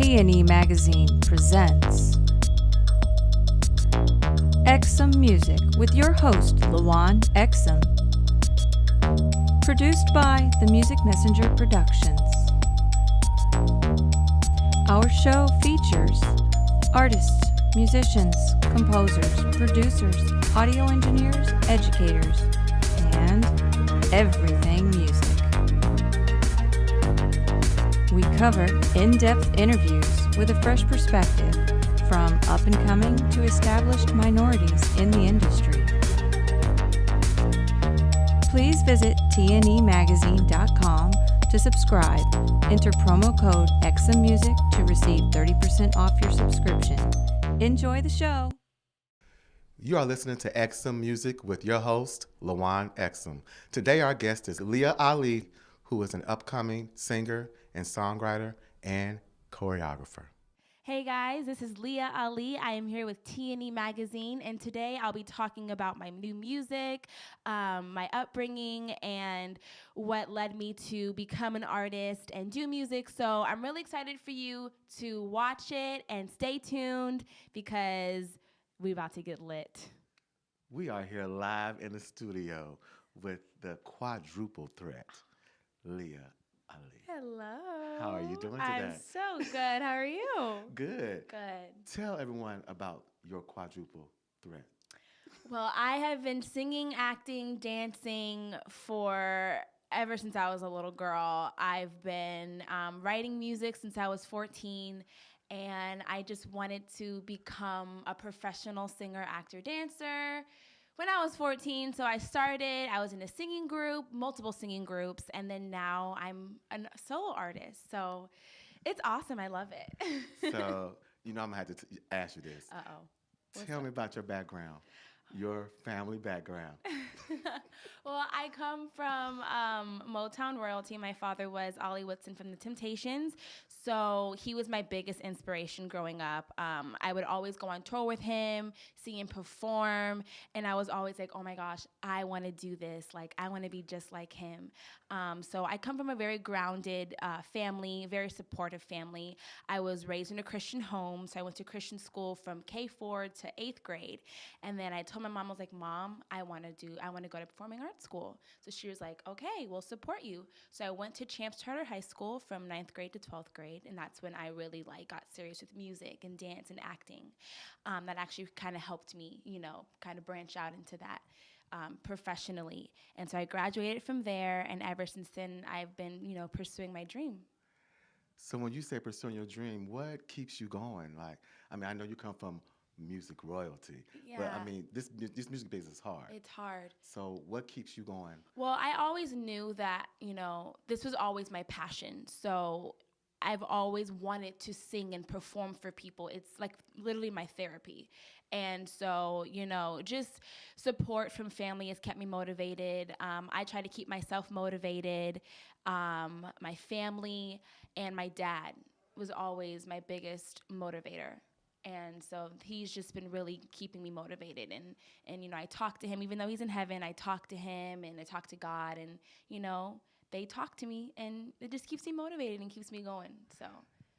T&E Magazine presents Exum Music with your host, Lawon Exum. Produced by the Music Messenger Productions. Our show features artists, musicians, composers, producers, audio engineers, educators, and everything music. We cover in-depth interviews with a fresh perspective from up-and-coming to established minorities in the industry. Please visit tnemagazine.com to subscribe. Enter promo code EXUMMUSIC to receive 30% off your subscription. Enjoy the show. You are listening to Exum Music with your host, Lawon Exum. Today our guest is Lia Ali, who is an upcoming singer and songwriter and choreographer. Hey guys, this is Lia Ali. I am here with T&E Magazine, and today I'll be talking about my new music, my upbringing, and what led me to become an artist and do music. So I'm really excited for you to watch it and stay tuned because we're about to get lit. We are here live in the studio with the quadruple threat, Lia Ali. Hello. How are you doing today? I'm so good. How are you? Good. Good. Tell everyone about your quadruple threat. Well, I have been singing, acting, dancing for ever since I was a little girl. I've been writing music since I was 14, and I just wanted to become a professional singer, actor, dancer when I was 14. So I was in a singing group, multiple singing groups, and then now I'm a solo artist. So it's awesome. I love it. So, I'm going to have to ask you this. Uh-oh. Tell me about your background, your family background. Well, I come from Motown royalty. My father was Woodson from the Temptations, so he was my biggest inspiration growing up. I would always go on tour with him, see him perform, and I was always like, oh my gosh, I want to do this. Like, I want to be just like him. So I come from a very grounded family, very supportive family. I was raised in a Christian home, so I went to Christian school from K4 to 8th grade, and then I told my mom, I was like, Mom, I want to go to performing arts school. So she was like, okay, we'll support you. So I went to Champs Charter High School from 9th grade to 12th grade, and that's when I really got serious with music and dance and acting. That actually kind of helped me, kind of branch out into that professionally. And so I graduated from there, and ever since then, I've been, pursuing my dream. So when you say pursuing your dream, what keeps you going? I know you come from music royalty, but this music business is hard. It's hard. So what keeps you going? Well, I always knew that, this was always my passion. So I've always wanted to sing and perform for people. It's like literally my therapy. And so, just support from family has kept me motivated. I try to keep myself motivated. My family and my dad was always my biggest motivator. And so he's just been really keeping me motivated. And I talk to him, even though he's in heaven, I talk to him and I talk to God, and, they talk to me, and it just keeps me motivated and keeps me going.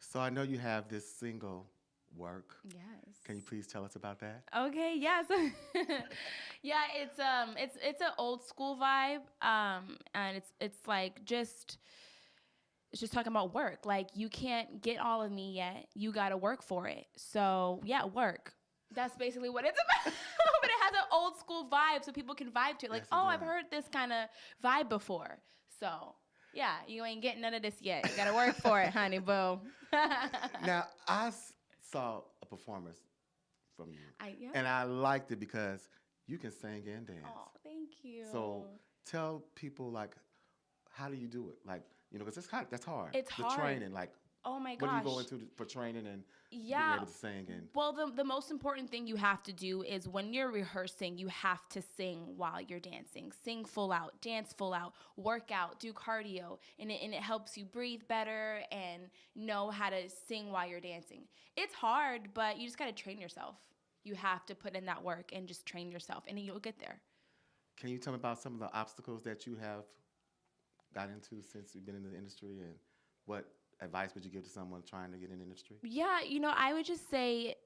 So I know you have this single, Work. Yes. Can you please tell us about that? Okay, yeah. So yeah, it's an old school vibe. And it's just talking about work. Like, you can't get all of me yet. You got to work for it. So, yeah, work. That's basically what it's about. But it has an old school vibe, so people can vibe to it. Like, Yes, I've heard this kind of vibe before. So, yeah, you ain't getting none of this yet. You got to work for it, honey, boo. Now, I saw a performance from you. And I liked it because you can sing and dance. Oh, thank you. So tell people, how do you do it? Because that's hard. It's the hard. training, oh my what gosh. do you go into for training and being able to sing? Well, the most important thing you have to do is when you're rehearsing, you have to sing while you're dancing. Sing full out, dance full out, work out, do cardio, and it helps you breathe better and know how to sing while you're dancing. It's hard, but you just got to train yourself. You have to put in that work and just train yourself, and you'll get there. Can you tell me about some of the obstacles that you have got into since you've been in the industry, and what advice would you give to someone trying to get in the industry? Yeah, I would just say,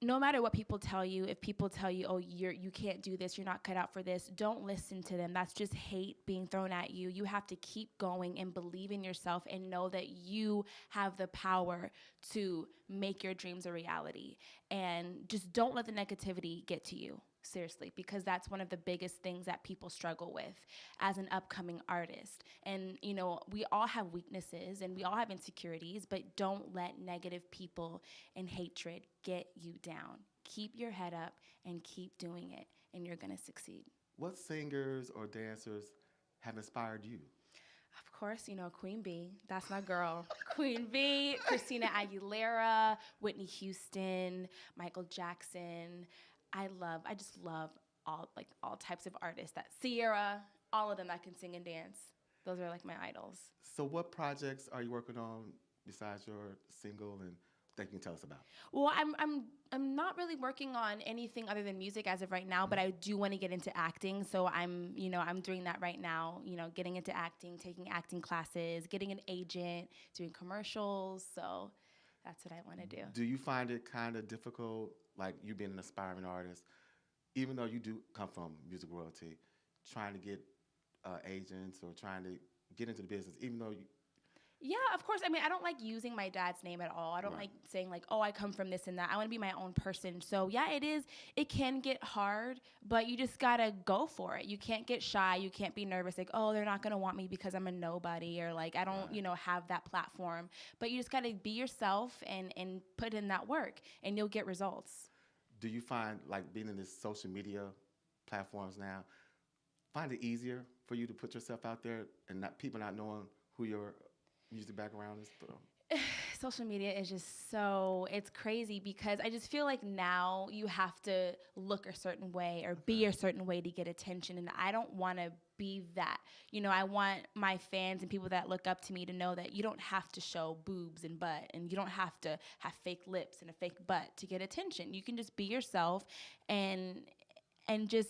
no matter what people tell you, if people tell you, oh, you can't do this, you're not cut out for this, don't listen to them. That's just hate being thrown at you. You have to keep going and believe in yourself and know that you have the power to make your dreams a reality. And just don't let the negativity get to you. Seriously, because that's one of the biggest things that people struggle with as an upcoming artist. And, we all have weaknesses and we all have insecurities, but don't let negative people and hatred get you down. Keep your head up and keep doing it, and you're going to succeed. What singers or dancers have inspired you? Of course, Queen Bee. That's my girl. Queen Bee, Christina Aguilera, Whitney Houston, Michael Jackson. I just love all types of artists. That Sierra, all of them that can sing and dance. Those are like my idols. So what projects are you working on besides your single and that you can tell us about? Well, I'm not really working on anything other than music as of right now, but I do want to get into acting. So I'm doing that right now, getting into acting, taking acting classes, getting an agent, doing commercials. So that's what I want to do. Do you find it kind of difficult, like you being an aspiring artist, even though you do come from music royalty, trying to get agents or trying to get into the business, even though you... Yeah, of course. I mean, I don't like using my dad's name at all. I don't like saying like, oh, I come from this and that. I want to be my own person. So yeah, it can get hard, but you just got to go for it. You can't get shy. You can't be nervous. Like, oh, they're not going to want me because I'm a nobody, or like, I don't, have that platform. But you just got to be yourself and put in that work, and you'll get results. Do you find, like, being in this social media platforms now, find it easier for you to put yourself out there and people not knowing who your music background is? Social media is just it's crazy, because I just feel like now you have to look a certain way or be a certain way to get attention, and I don't want to be that. I want my fans and people that look up to me to know that you don't have to show boobs and butt, and you don't have to have fake lips and a fake butt to get attention. You can just be yourself and just,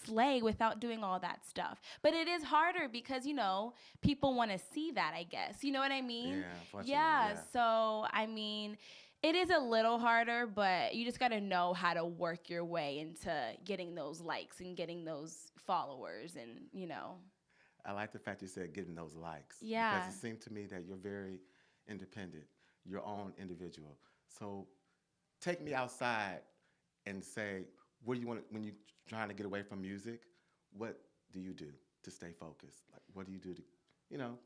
slay without doing all that stuff. But it is harder because, people want to see that, I guess. You know what I mean? Yeah. So, I mean, it is a little harder, but you just got to know how to work your way into getting those likes and getting those followers and. I like the fact you said getting those likes. Yeah. Because it seemed to me that you're very independent, your own individual. So take me outside and say, what do you want when you're trying to get away from music? What do you do to stay focused? Like, what do you do to, keep you grounded?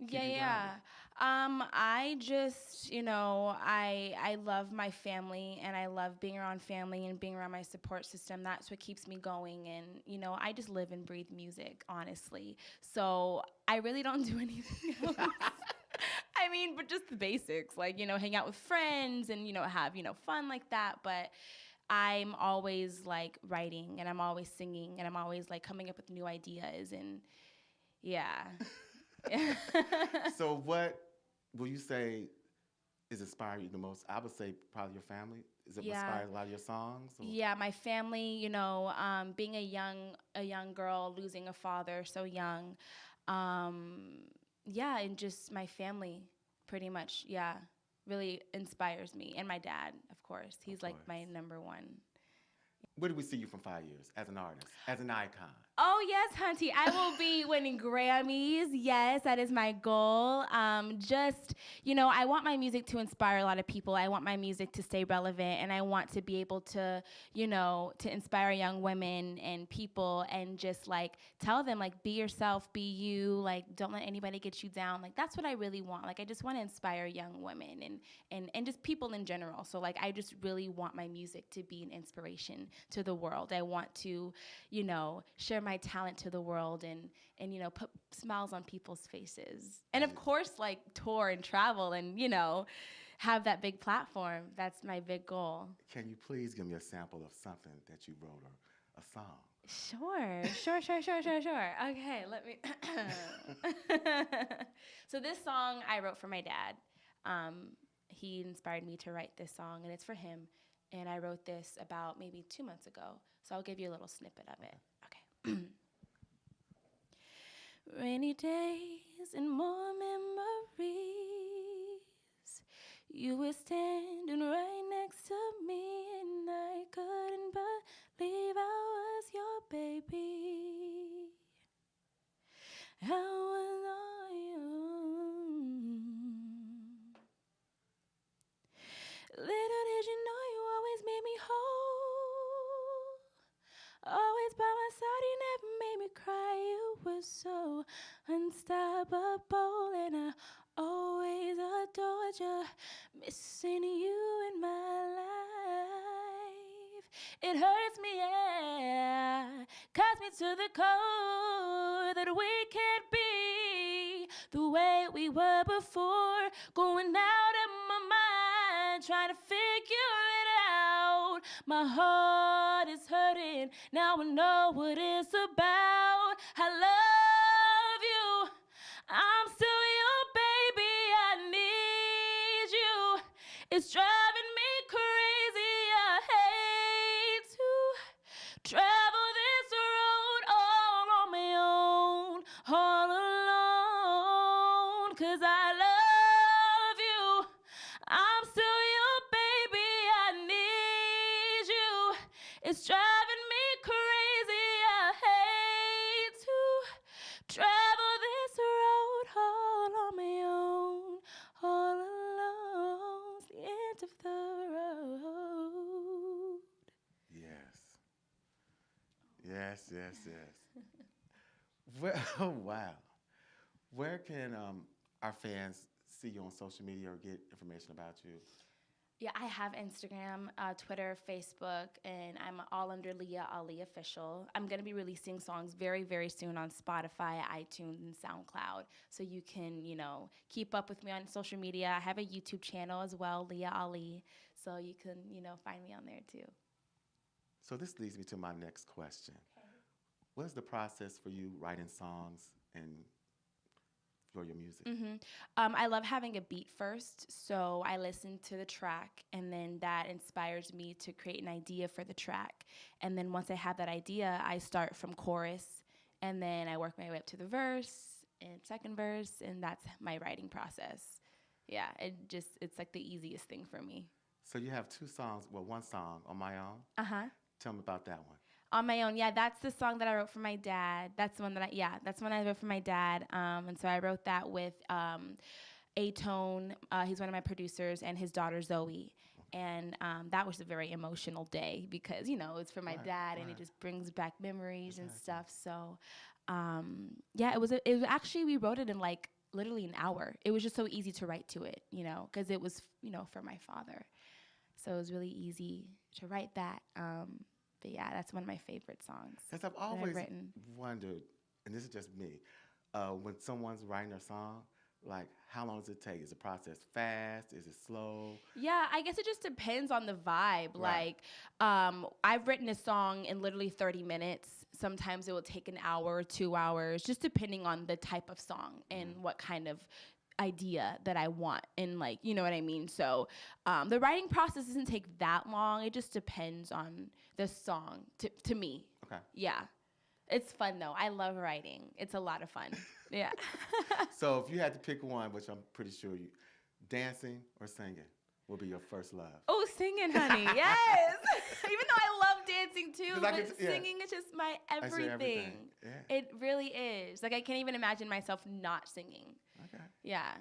I just, I love my family, and I love being around family and being around my support system. That's what keeps me going. And, I just live and breathe music, honestly. So I really don't do anything else. I mean, but just the basics, like, hang out with friends and, have, fun like that. But I'm always like writing, and I'm always singing, and I'm always like coming up with new ideas, and yeah. So what will you say is inspiring you the most? I would say probably your family. Is it what inspires a lot of your songs? Or? Yeah, my family, being a young girl, losing a father so young. And just my family, pretty much, really inspires me. And my dad, of course. He's like my number one. Where do we see you from 5 years as an artist, as an icon? Oh, yes, Hunty. I will be winning Grammys. Yes, that is my goal. I want my music to inspire a lot of people. I want my music to stay relevant, and I want to be able to, to inspire young women and people, and just, like, tell them, like, be yourself, be you, like, don't let anybody get you down. Like, that's what I really want. Like, I just want to inspire young women and just people in general. So, like, I just really want my music to be an inspiration to the world. I want to, share my talent to the world and put smiles on people's faces. And of course, like, tour and travel and, have that big platform. That's my big goal. Can you please give me a sample of something that you wrote or a song? Sure. Okay, let me. So this song I wrote for my dad. He inspired me to write this song, and it's for him. And I wrote this about maybe 2 months ago. So I'll give you a little snippet of it. Okay. Rainy days and more memories. You were standing right next to me, and I couldn't believe I was your baby. I was all you. Little did you know you always made me whole. Always by my side, you never made me cry. You were so unstoppable, and I always adored you. Missing you in my life, it hurts me, yeah. Cuts me to the core that we can't be the way we were before. Going out of my mind, trying to figure it out. My heart is hurting, now I know what it's about. I love you, I'm still your baby, I need you. It's driving me crazy, I hate to travel this road all on my own, all alone, 'cause I love you, I'm still your baby, I need you. It's driving me crazy, I hate to travel this road all on my own, all alone. It's the end of the road. Yes. Yes, yes, yes. Well, oh, wow. Where can our fans see you on social media or get information about you? Yeah, I have Instagram, Twitter, Facebook, and I'm all under Lia Ali Official. I'm going to be releasing songs very, very soon on Spotify, iTunes, and SoundCloud. So you can, keep up with me on social media. I have a YouTube channel as well, Lia Ali. So you can, find me on there too. So this leads me to my next question. Okay. What is the process for you writing songs and for your music? Mm-hmm. I love having a beat first, so I listen to the track, and then that inspires me to create an idea for the track. And then once I have that idea, I start from chorus, and then I work my way up to the verse and second verse, and that's my writing process. Yeah, it's like the easiest thing for me. So you have two songs, well, one song, On My Own. Uh-huh. Tell me about that one. On My Own, yeah, that's the song that I wrote for my dad. That's the one that's one I wrote for my dad. And so I wrote that with A-Tone, he's one of my producers, and his daughter Zoe. And that was a very emotional day because, it's for my dad, and it just brings back memories and stuff. So, it was actually, we wrote it in like literally an hour. It was just so easy to write to it, because it was, for my father. So it was really easy to write that. But yeah, that's one of my favorite songs. Because I've always wondered, and this is just me, when someone's writing a song, like, how long does it take? Is the process fast? Is it slow? Yeah, I guess it just depends on the vibe. Right. Like, I've written a song in literally 30 minutes. Sometimes it will take an hour or 2 hours, just depending on the type of song and what kind of idea that I want, and like, you know what I mean? So the writing process doesn't take that long. It just depends on the song to me. Okay. Yeah. It's fun though. I love writing. It's a lot of fun. Yeah. So if you had to pick one, which I'm pretty sure you, dancing or singing will be your first love. Oh, singing, honey. Yes. Even though I love dancing too, but singing is just my everything. Yeah. It really is. Like, I can't even imagine myself not singing. Okay. Yeah.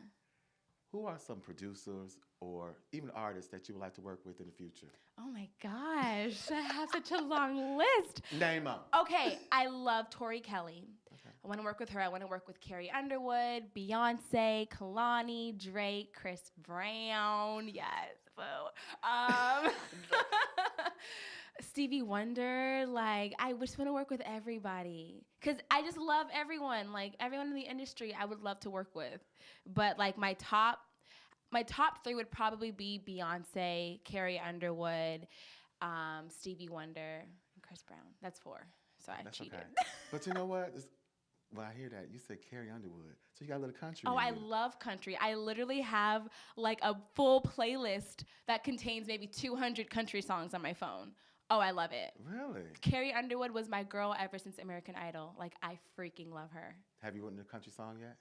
Who are some producers or even artists that you would like to work with in the future? Oh my gosh, I have such a long list. Name them. Okay, I love Tori Kelly. Okay. I want to work with her. I want to work with Carrie Underwood, Beyonce, Kalani, Drake, Chris Brown. Yes, boo. Stevie Wonder. Like, I just want to work with everybody because I just love everyone. Like, everyone in the industry, I would love to work with. But like my top 3 would probably be Beyonce, Carrie Underwood, Stevie Wonder, and Chris Brown. That's 4. So I cheated. Okay. But you know what? When I hear that, you said Carrie Underwood. So you got a little country. Oh, I love country. I literally have like a full playlist that contains maybe 200 country songs on my phone. Oh, I love it. Really? Carrie Underwood was my girl ever since American Idol. Like, I freaking love her. Have you written a country song yet?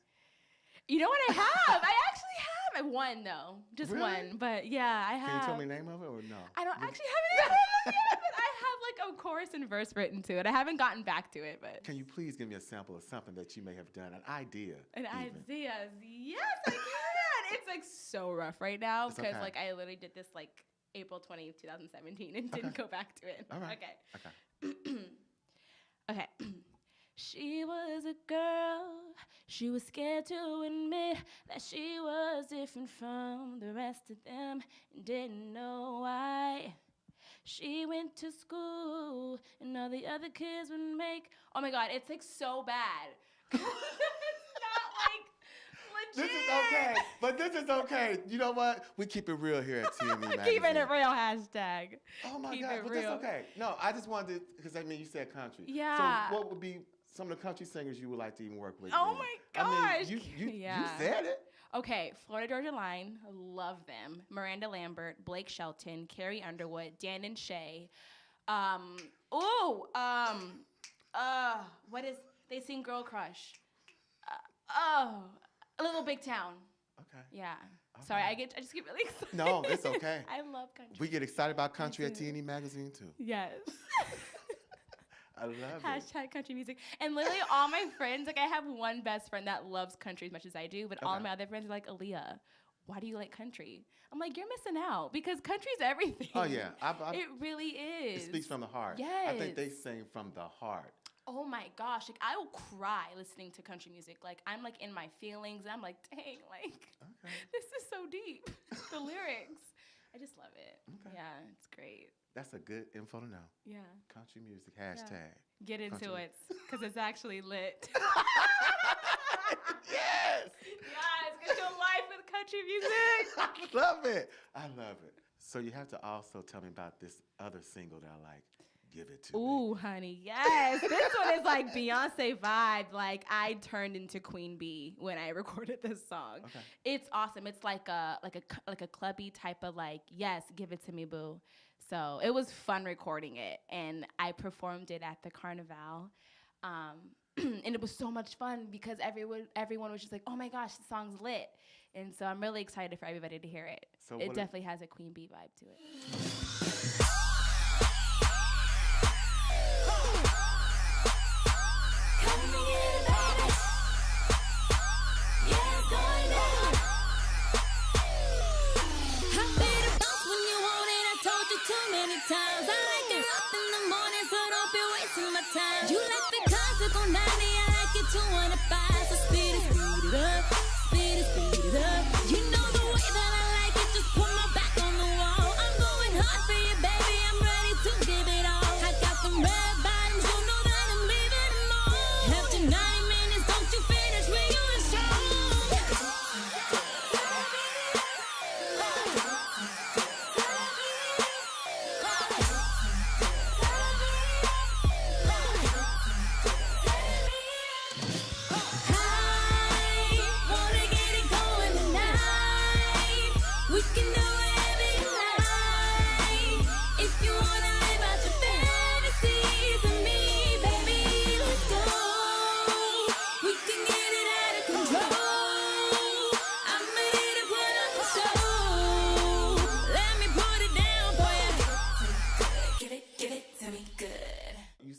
You know what I have? I actually have. have one though, just Really? one. But yeah, I have. Can you tell me the name of it or no? I don't actually have it yet, but I have like a chorus and verse written to it. I haven't gotten back to it, but. Can you please give me a sample of something that you may have done, an idea? An even? idea? Yes, I can. It's like so rough right now It's because okay. like I literally did this like April 20th, 2017 and didn't go back to it. All right. Okay. Okay. She was a girl. She was scared to admit that she was different from the rest of them and didn't know why. She went to school and all the other kids would make. Oh my God, it's like so bad. It's not like legit. This is okay, but this is okay. You know what? We keep it real here at TME Magazine. Keeping it real, hashtag. Oh my Keep God, it but real. that's okay. No, I just wanted to, because I mean, you said country. Yeah. So what would be some of the country singers you would like to even work with? Oh then? my I gosh. mean, you Yeah. said it. Okay, Florida Georgia Line, love them. Miranda Lambert, Blake Shelton, Carrie Underwood, Dan and Shay. What is, they sing Girl Crush. Little Big Town. Okay. Yeah. Okay. Sorry, I just get really excited. No, it's okay. I love country. We get excited about country at too. TNE Magazine too. Yes. I love it. Hashtag country music. And literally all my friends, like I have one best friend that loves country as much as I do, but all Okay. my other friends are like, Aaliyah, why do you like country? I'm like, you're missing out because country's everything. Oh yeah, It really is. It speaks from the heart. I think they sing from the heart. Oh my gosh, like I will cry listening to country music. Like I'm like in my feelings. I'm like, dang, like this is so deep. The lyrics. I just love it. Okay. Yeah, it's great. That's a good info to know. Yeah. Country music hashtag. Get into Country. it because it's actually lit. Yes. Yes, get your life with country music. I love it. I love it. So you have to also tell me about this other single that I like. Give it to me. Ooh, honey, yes. This one is like Beyonce vibe. Like I turned into Queen Bee when I recorded this song. Okay. It's awesome. It's like a clubby type of like, yes, give it to me, boo. So it was fun recording it, and I performed it at the Carnival. And it was so much fun because everyone was just like, oh my gosh, the song's lit. And so I'm really excited for everybody to hear it. So it definitely has a Queen Bee vibe to it. Times. I like it up in the morning, so don't be wasting my time. You like the classic on 90, I like it 205. So speed it up, speed it up. You know the way that I like it, just put my back on the wall. I'm going hard for you, baby, I'm ready to give it all. I got them red bottoms, you know that I'm leaving them all. After 90 minutes, don't you finish when you're strong.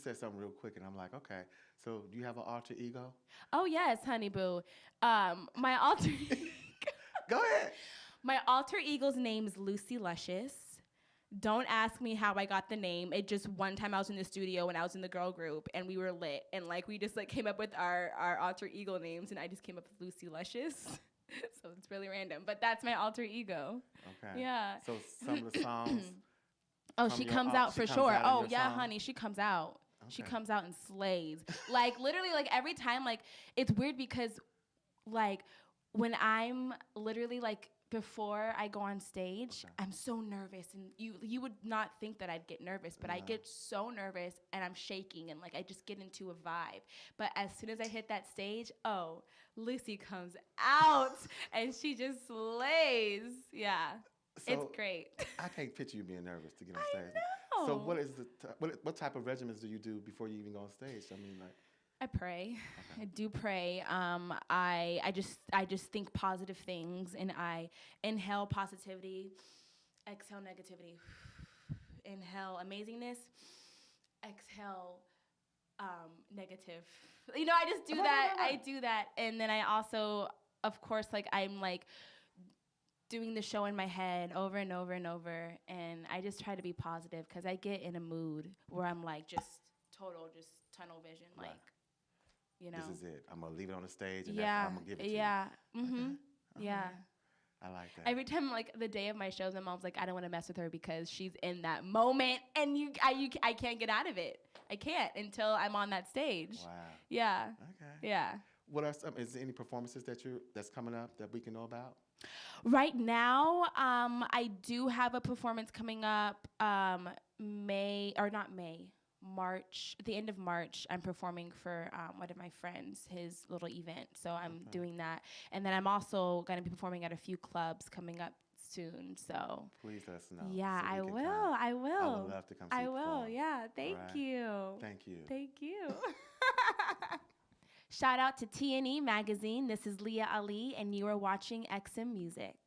Said something real quick, and I'm like, okay. So, do you have an alter ego? Oh yes, honey boo. My alter Go ahead. My alter ego's name is Luscious. Don't ask me how I got the name. It just one time I was in the studio when I was in the girl group, and we were lit, and like we just like came up with our alter ego names, and I just came up with Luscious. So it's really random, but that's my alter ego. Okay. Yeah. So some of the songs. Oh, she comes out for sure. Out in Oh your yeah, song? honey, she comes out. She Okay. comes out and slays. Like literally, like every time, like it's weird because, like, when I'm literally like before I go on stage, I'm so nervous, and you would not think that I'd get nervous, but I get so nervous and I'm shaking and like I just get into a vibe. But as soon as I hit that stage, oh, Lucy comes out and she just slays. Yeah. So, It's great. I can't picture you being nervous to get on I stage. know. So what is what type of regiments do you do before you even go on stage? I mean, like. I pray. Okay. I do pray. I just think positive things, and I inhale positivity, exhale negativity, inhale amazingness, exhale negative. You know, I just do that. I do that, and then I also, of course, like I'm like doing the show in my head over and over and over, and I just try to be positive because I get in a mood where I'm like just total, just tunnel vision, like. Right. You know. This is it. I'm gonna leave it on the stage, and yeah, I'm gonna give it to you. yeah, mm-hmm, Okay. yeah. I like that. Every time, like the day of my shows, my mom's like, I don't want to mess with her because she's in that moment, and I can't get out of it. I can't until I'm on that stage. Wow. Yeah. Okay. Yeah. What are some? Is there any performances that's coming up that we can know about? Right now, I do have a performance coming up. March, at the end of March, I'm performing for one of my friends, his little event. So I'm doing that. And then I'm also going to be performing at a few clubs coming up soon. So please let us know. Yeah, so I will. Come. I will. I would love to come see you perform. will. Yeah. Thank you. Thank you. Thank you. Shout out to T&E Magazine. This is Lia Ali, and you are watching Exum Music.